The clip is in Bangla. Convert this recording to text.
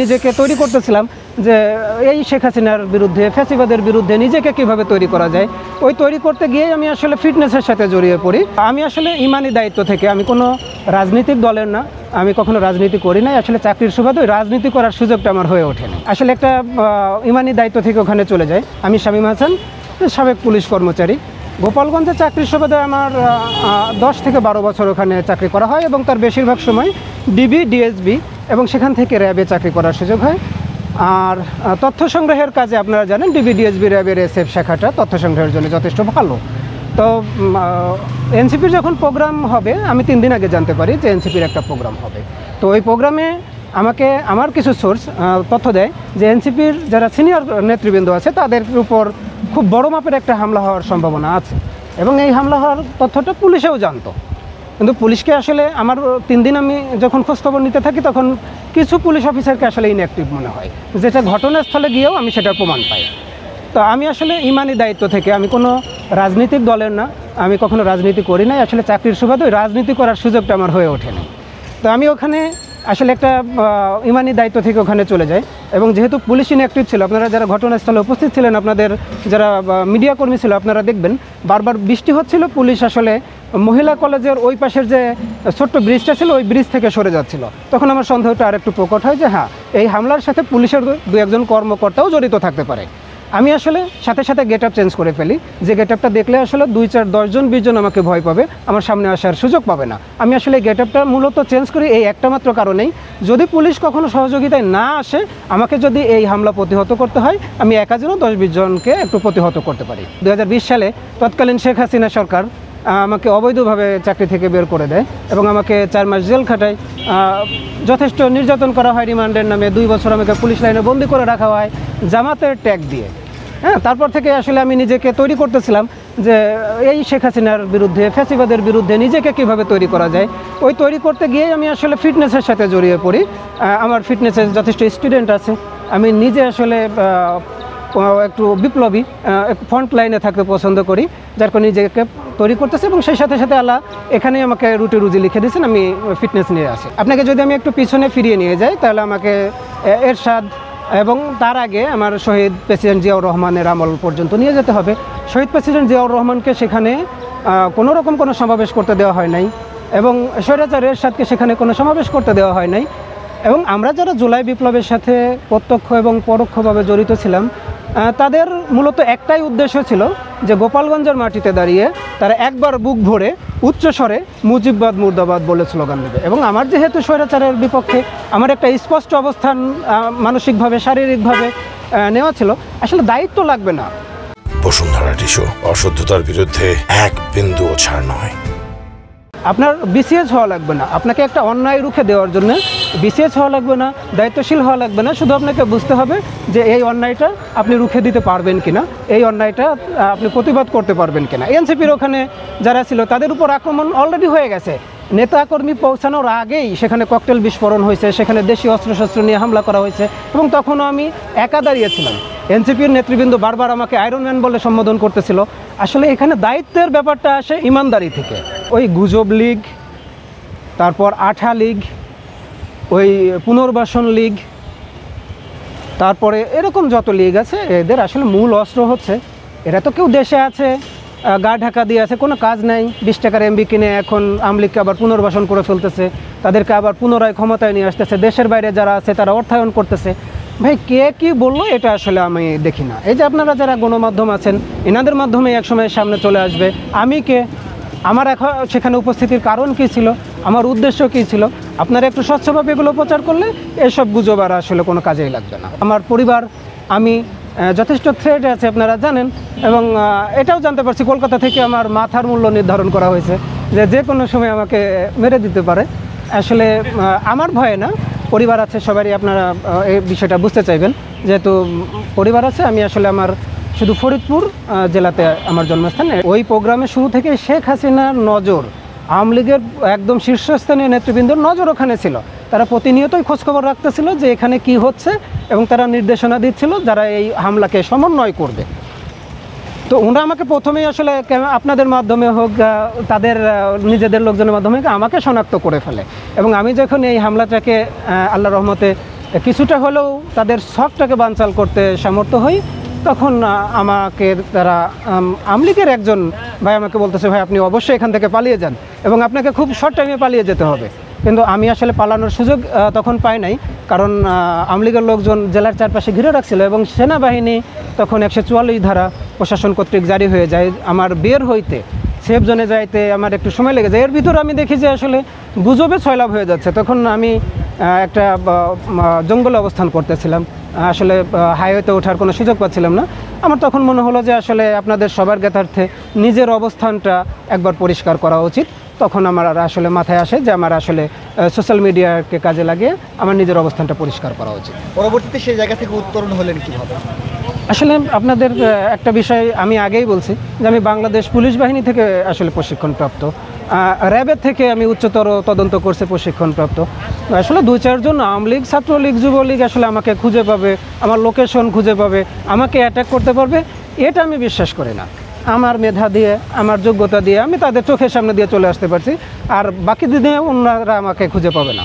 নিজেকে তৈরি করতেছিলাম যে এই শেখ হাসিনার বিরুদ্ধে, ফ্যাসিবাদের বিরুদ্ধে নিজেকে কিভাবে তৈরি করা যায়। ওই তৈরি করতে গিয়ে আমি আসলে ফিটনেসের সাথে জড়িয়ে পড়ি। আমি আসলে ইমানি দায়িত্ব থেকে, আমি কোনো রাজনৈতিক দলের না, আমি কখনো রাজনীতি করি নাই। আসলে চাকরির সুবাদে ওই রাজনীতি করার সুযোগটা আমার হয়ে ওঠেনি। আসলে একটা ইমানি দায়িত্ব থেকে ওখানে চলে যায়। আমি শামীম হাসান, সাবেক পুলিশ কর্মচারী। গোপালগঞ্জে চাকরির সুবাদে আমার 10 থেকে 12 বছর ওখানে চাকরি করা হয় এবং তার বেশিরভাগ সময় ডিবি, ডিএসবি এবং সেখান থেকে র্যাবে চাকরি করার সুযোগ হয়। আর তথ্য সংগ্রহের কাজে আপনারা জানেন ডিবি, ডিএসবি, র্যাবের এসএফ শাখাটা তথ্য সংগ্রহের জন্য যথেষ্ট ভালো। তো এনসিপির যখন প্রোগ্রাম হবে, আমি 3 দিন আগে জানতে পারি যে এনসিপির একটা প্রোগ্রাম হবে। তো ওই প্রোগ্রামে আমাকে আমার কিছু সোর্স তথ্য দেয় যে এনসিপির যারা সিনিয়র নেতৃবৃন্দ আছে তাদের উপর খুব বড় মাপের একটা হামলা হওয়ার সম্ভাবনা আছে এবং এই হামলা হওয়ার তথ্যটা পুলিশেও জানতো। কিন্তু পুলিশকে আসলে আমার 3 দিন আমি যখন খোঁজখবর নিতে থাকি তখন কিছু পুলিশ অফিসারকে আসলে ইনঅ্যাক্টিভ মনে হয়, যেটা ঘটনাস্থলে গিয়েও আমি সেটার প্রমাণ পাই। তো আমি আসলে ইমানি দায়িত্ব থেকে, আমি কোনো রাজনৈতিক দলের না, আমি কখনো রাজনীতি করি নাই। আসলে চাকরির সুবাদে ওই রাজনীতি করার সুযোগটা আমার হয়ে ওঠেনি। তো আমি ওখানে আসলে একটা ইমানি দায়িত্ব থেকে ওখানে চলে যাই এবং যেহেতু পুলিশ ইনঅ্যাক্টিভ ছিল, আপনারা যারা ঘটনাস্থলে উপস্থিত ছিলেন, আপনাদের যারা মিডিয়া কর্মী ছিল, আপনারা দেখবেন বারবার বৃষ্টি হচ্ছিল, পুলিশ আসলে মহিলা কলেজের ওই পাশের যে ছোট্ট ব্রিজটা ছিল ওই ব্রিজ থেকে সরে যাচ্ছিল। তখন আমার সন্দেহটা আরেকটু প্রকট হয় যে হ্যাঁ, এই হামলার সাথে পুলিশের 2-1 কর্মকর্তাও জড়িত থাকতে পারে। আমি আসলে সাথে সাথে গেট আপ চেঞ্জ করে ফেলি, যে গেট আপটা দেখলে আসলে 2-4-10 জন 20 জন আমাকে ভয় পাবে, আমার সামনে আসার সুযোগ পাবে না। আমি আসলে গেট আপটা মূলত চেঞ্জ করি এই একটা মাত্র কারণেই, যদি পুলিশ কখনো সহযোগিতায় না আসে, আমাকে যদি এই হামলা প্রতিহত করতে হয়, আমি একা যেন 10-20 জনকে একটু প্রতিহত করতে পারি। 2020 সালে তৎকালীন শেখ হাসিনা সরকার আমাকে অবৈধভাবে চাকরি থেকে বের করে দেয় এবং আমাকে 4 মাস জেল খাটায়, যথেষ্ট নির্যাতন করা হয় রিমান্ডের নামে। 2 বছর আমাকে পুলিশ লাইনে বন্দি করে রাখা হয় জামাতের ট্যাগ দিয়ে। হ্যাঁ, তারপর থেকে আসলে আমি নিজেকে তৈরি করতেছিলাম যে এই শেখ হাসিনার বিরুদ্ধে, ফ্যাসিবাদের বিরুদ্ধে নিজেকে কিভাবে তৈরি করা যায়। ওই তৈরি করতে গিয়ে আমি আসলে ফিটনেসের সাথে জড়িয়ে পড়ি। আমার ফিটনেসের যথেষ্ট স্টুডেন্ট আছে। আমি নিজে আসলে একটু বিপ্লবী, ফ্রন্ট লাইনে থাকতে পছন্দ করি, যার কারণে নিজেকে তৈরি করতেছে এবং সেই সাথে সাথে আল্লাহ এখানেই আমাকে রুটি রুজি লিখে দিয়েছেন, আমি ফিটনেস নিয়ে আসি। আপনাকে যদি আমি একটু পিছনে ফিরিয়ে নিয়ে যাই, তাহলে আমাকে এরশাদ এবং তার আগে আমার শহীদ প্রেসিডেন্ট জিয়াউর রহমানের আমল পর্যন্ত নিয়ে যেতে হবে। শহীদ প্রেসিডেন্ট জিয়াউর রহমানকে সেখানে কোনো রকম কোনো সমাবেশ করতে দেওয়া হয় নাই এবং স্বৈরাচার এরশাদকে সেখানে কোনো সমাবেশ করতে দেওয়া হয় নাই। এবং আমরা যারা জুলাই বিপ্লবের সাথে প্রত্যক্ষ এবং পরোক্ষভাবে জড়িত ছিলাম, তাদের মূলত একটাই উদ্দেশ্য ছিল যে গোপালগঞ্জের মাটিতে দাঁড়িয়ে তারা একবার বুক ভরে উচ্চস্বরে মুজিববাদ মুর্দাবাদ বলে স্লোগান দেবে। এবং আমার যেহেতু স্বৈরাচারের বিপক্ষে আমার একটা স্পষ্ট অবস্থান মানসিকভাবে, শারীরিকভাবে নেওয়া ছিল, আসলে দায়িত্ব লাগবে না। বসুন্ধরা টিস্যু, অশুদ্ধতার বিরুদ্ধে এক বিন্দুও ছাড় নয়। আপনার বিসিএস হওয়া লাগবে না, আপনাকে একটা অন্যায় রুখে দেওয়ার জন্য বিসিএস হওয়া লাগবে না, দায়িত্বশীল হওয়া লাগবে না। শুধু আপনাকে বুঝতে হবে যে এই অন্যায়টা আপনি রুখে দিতে পারবেন কিনা, এই অন্যায়টা আপনি প্রতিবাদ করতে পারবেন কিনা। এনসিপির ওখানে যারা ছিল তাদের উপর আক্রমণ অলরেডি হয়ে গেছে। নেতাকর্মী পৌঁছানোর আগেই সেখানে ককটেল বিস্ফোরণ হয়েছে, সেখানে দেশীয় অস্ত্রশস্ত্র নিয়ে হামলা করা হয়েছে এবং তখনও আমি একা দাঁড়িয়েছিলাম। এনসিপির নেতৃবৃন্দ বারবার আমাকে আয়রন ম্যান বলে সম্বোধন করতেছিল। আসলে এখানে দায়িত্বের ব্যাপারটা আসে ইমানদারি থেকে। ওই গুজব লীগ, তারপর আঠা লীগ, ওই পুনর্বাসন লীগ, তারপরে এরকম যত লীগ আছে, এদের আসলে মূল অস্ত্র হচ্ছে, এরা তো কেউ দেশে আছে, গা ঢাকা দিয়ে আছে, কোনো কাজ নাই, 20 টাকার এমবি কিনে এখন আমলিগকে আবার পুনর্বাসন করে ফেলতেছে, তাদেরকে আবার পুনরায় ক্ষমতায় নিয়ে আসতেছে, দেশের বাইরে যারা আছে তারা অর্থায়ন করতেছে। ভাই, কে কি বললো এটা আসলে আমি দেখি না। এই যে আপনারা যারা গণমাধ্যম আছেন, এনাদের মাধ্যমে একসময় সামনে চলে আসবে আমি কে, আমার এখন সেখানে উপস্থিতির কারণ কী ছিল, আমার উদ্দেশ্য কী ছিল। আপনারা একটু স্বচ্ছভাবে এগুলো প্রচার করলে এসব গুজব আর আসলে কোনো কাজেই লাগবে না। আমার পরিবার, আমি যথেষ্ট থ্রেট আছে আপনারা জানেন, এবং এটাও জানতে পারছি কলকাতা থেকে আমার মাথার মূল্য নির্ধারণ করা হয়েছে যে কোনো সময় আমাকে মেরে দিতে পারে। আসলে আমার ভয়ে না, পরিবার আছে সবারই, আপনারা এই বিষয়টা বুঝতে চাইবেন। যেহেতু পরিবার আছে, আমি আসলে আমার শুধু ফরিদপুর জেলাতে আমার জন্মস্থান। ওই প্রোগ্রামের শুরু থেকে শেখ হাসিনার নজর, আওয়ামী লীগের একদম শীর্ষস্থানীয় নেতৃবৃন্দর নজর ওখানে ছিল। তারা প্রতিনিয়তই খোঁজখবর রাখতেছিল যে এখানে কি হচ্ছে এবং তারা নির্দেশনা দিচ্ছিল যারা এই হামলাকে সমন্বয় করবে। তো ওনারা আমাকে প্রথমেই আসলে আপনাদের মাধ্যমে হোক, তাদের নিজেদের লোকজনের মাধ্যমে আমাকে শনাক্ত করে ফেলে এবং আমি যখন এই হামলাটাকে আল্লাহর রহমতে কিছুটা হলেও তাদের শখটাকে বানচাল করতে সামর্থ্য হই, তখন আমাকে তারা আওয়ামী লীগের একজন ভাই আমাকে বলতেছে, ভাই আপনি অবশ্যই এখান থেকে পালিয়ে যান এবং আপনাকে খুব শর্ট টাইমে পালিয়ে যেতে হবে। কিন্তু আমি আসলে পালানোর সুযোগ তখন পাই নাই, কারণ আওয়ামী লীগের লোকজন জেলার চারপাশে ঘিরে রাখছিল এবং সেনাবাহিনী তখন 144 ধারা প্রশাসন কর্তৃক জারি হয়ে যায়। আমার বের হইতে, সেফ জোনে যাইতে আমার একটু সময় লেগে যায়। এর ভিতরে আমি দেখি যে আসলে গুজবে ছয়লাভ হয়ে যাচ্ছে। তখন আমি একটা জঙ্গলে অবস্থান করতেছিলাম, আসলে হাইওয়েতে ওঠার কোনো সুযোগ পাচ্ছিলাম না। আমার তখন মনে হলো যে আসলে আপনাদের সবার জ্ঞাতার্থে নিজের অবস্থানটা একবার পরিষ্কার করা উচিত। তখন আমার আসলে মাথায় আসে যে আমার আসলে সোশ্যাল মিডিয়াকে কাজে লাগিয়ে আমার নিজের অবস্থানটা পরিষ্কার করা উচিত। পরবর্তীতে সেই জায়গা থেকে উত্তরণ হলেন কীভাবে? আসলে আপনাদের একটা বিষয় আমি আগেই বলছি যে আমি বাংলাদেশ পুলিশ বাহিনী থেকে আসলে প্রশিক্ষণপ্রাপ্ত, র্যাবের থেকে আমি উচ্চতর তদন্ত কোর্সে প্রশিক্ষণপ্রাপ্ত। আসলে 2-4 জন আওয়ামী লীগ, ছাত্রলীগ, যুবলীগ আসলে আমাকে খুঁজে পাবে, আমার লোকেশন খুঁজে পাবে, আমাকে অ্যাটাক করতে পারবে, এটা আমি বিশ্বাস করি না। আমার মেধা দিয়ে, আমার যোগ্যতা দিয়ে আমি তাদের চোখের সামনে দিয়ে চলে আসতে পারছি, আর বাকি দিনে ওনারা আমাকে খুঁজে পাবে না।